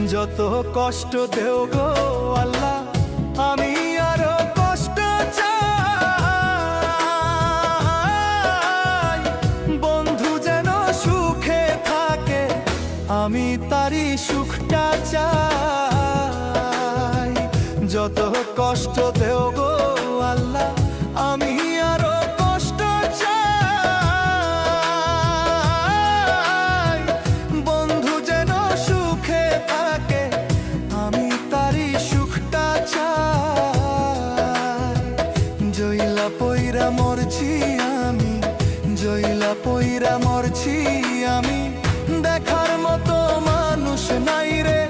যত কষ্ট দেও গো আল্লাহ, আমি আরো কষ্ট চাই। বন্ধু যেন সুখে থাকে, আমি তারই সুখটা চাই। যত কষ্ট দেও গো আল্লাহ, আমি আরো কষ্ট চাই। বন্ধু যেন সুখে থাকে, আমি তারই সুখটা চাই। জইলা পইরা মরছি আমি, জইলা পইরা মরছি আমি। দেখার মতো মানুষ নাই রে,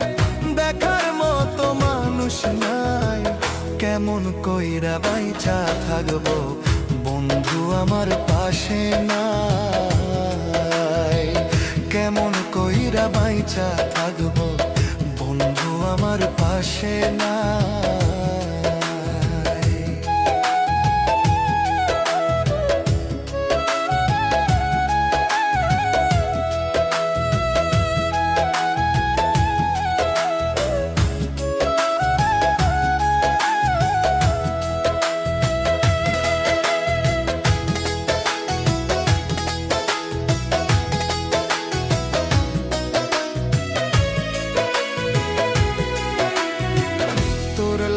দেখার মতো মানুষ নাই। কেমন কইরা বাইচা থাকবো, বন্ধু আমার পাশে নাই। কেমন কইরা বাইচা থাকবো, বন্ধু আমার পাশে নাই।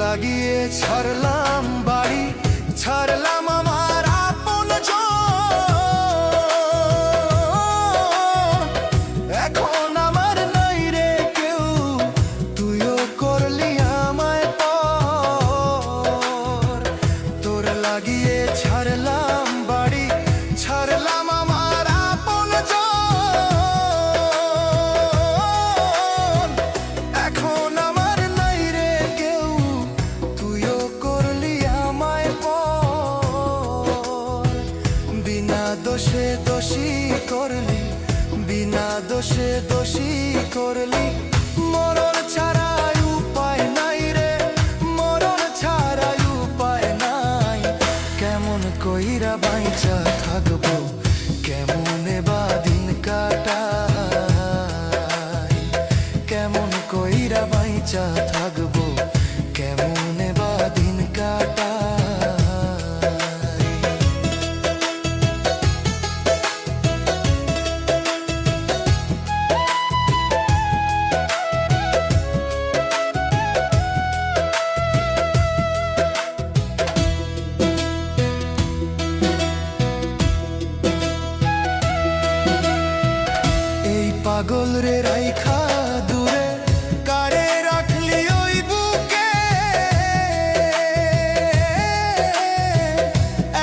লাগিয়ে ছাড়লাম বাড়ি, ছাড়লাম আমার আপন জন। এখন আমার নাই রে কেউ, তুইও করলি আমায় পর। তোর লাগিয়ে ছাড়লাম বাড়ি, ছাড়লাম আমার আপন জন। এখন আমার নাই রে কেউ, তুইও করলি আমায় পর। বিনা দোষে দোষী করলি, বিনা দোষে দোষী করলি। মরণ ছাড়া উপায় নাই রে, মরণ ছাড়া উপায় নাই। কেমন কইরা বাইচা থাকবো, কেমনে বা দিন কাটাই। কেমন কইরা বাইচা থাকবো, কেমনে বা দিন কাটাই। এই পাগল রে রাইখা দূরে, কারে রাখলি ওই বুকে।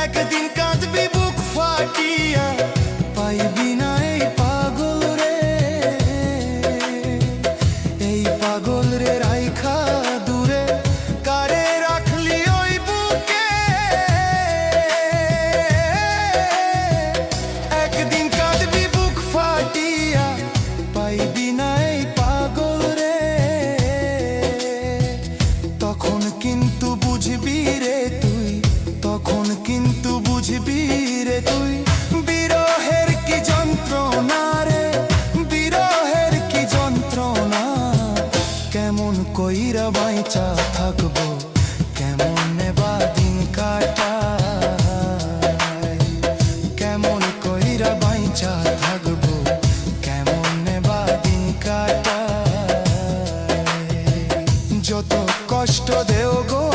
একদিন কাঁদবি বুক ফাটিয়া, পাইবি না এই পাগল রে। এই পাগল রে রাইখা দূরে, কারে রাখলি ওই বুকে। একদিন কাঁদবি বুক ফাটিয়া, পাইবি না এই পাগল রে। তখন কিন্তু বুঝবি রে তুই, তখন কিন্তু বুঝবি রে তুই। বিরহের কি যন্ত্রণা রে, বিরহের কি যন্ত্রণা। কেমন কইরা বাইচা থাকবো, কেমনে বা দিন কাটাই। কেমন কইরা বাইচা থাকবো, কেমনে বা দিন কাটাই। যত কষ্ট দেও গো